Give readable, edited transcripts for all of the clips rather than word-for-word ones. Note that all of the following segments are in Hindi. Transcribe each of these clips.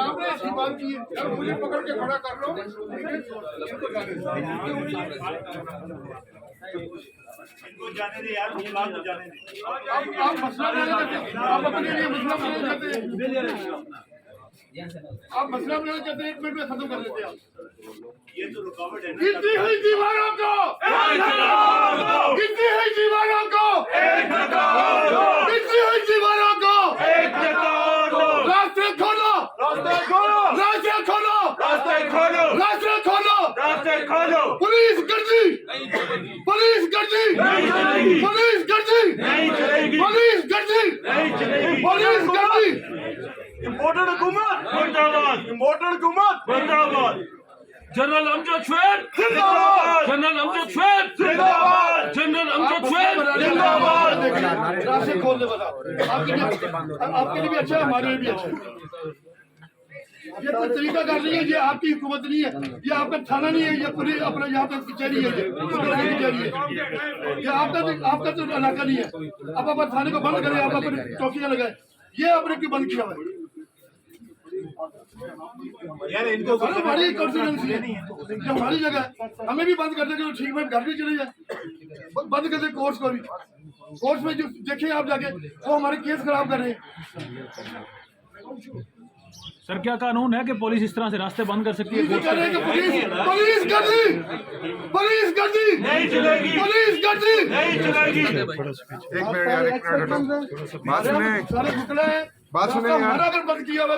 आपने ऐसी बात की है, मुझे पकड़ के खड़ा कर लो। इनको जाने दे यार, मुझे बात तो जाने दे। आप मसला नहीं करते, आप अपने लिए मसला नहीं करते, आप मसला नहीं करते, 1 मिनट में खत्म कर लेते आप। ये तो रुकावट है ना। गिनती हुई दीवारों को गिनती हुई दीवारों को गिनती हुई दीवारों को रास्ते खोलो रास्ते खोलो रास्ते खोलो रास्ते खोलो रास्ते खोलो रास्ते खोलो। पुलिस गर्दी पुलिस गर्दी पुलिस गर्दी पुलिस गर्दी पुलिस गर्दी। इम्पोर्टेड हुकूमत मुर्दाबाद, इम्पोर्टेड हुकूमत मुर्दाबाद। जनरल हमजद शैब जिंदाबाद, जनरल हमजद शैब जिंदाबाद, जनरल हमजद शैब जिंदाबाद। रास्ते खोल दे बता, आपके लिए भी अच्छा है, हमारे लिए भी अच्छा है। ये कोई तरीका कर नहीं है, ये आपकी हुकूमत नहीं है, ये आपका थाना नहीं है, ये पूरी अपना यहाँ पे कचहरी है, ये कचहरी है, ये आपका तो इलाका नहीं है। अब आप थाने को बंद करें, आप अपनी चौकियां लगाए, ये आपने क्यों बंद किया हुआ है? यार इनको हमारी कॉन्स्टिट्यूंसी है, ये हमारी जगह है, हमें भी बंद कर देंगे तो ठीक है, घर भी चले जाए, बंद कर दे कोर्स को भी। कोर्स में जो देखें आप जाके, वो हमारे केस खराब कर रहे हैं। सर क्या कानून है कि पुलिस इस तरह से रास्ते बंद कर सकती है? पुलिस गर्दी पुलिस गर्दी नहीं चलेगी, पुलिस गर्दी नहीं चलेगी। सारे वकला हैं, बात सुने यार, हमारा अगर बंद किया हुआ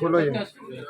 खोलो ये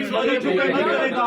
इस वाले चुप नहीं करेगा।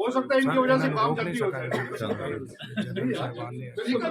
हो सकता है इनकी वजह से काम जल्दी हो जाए।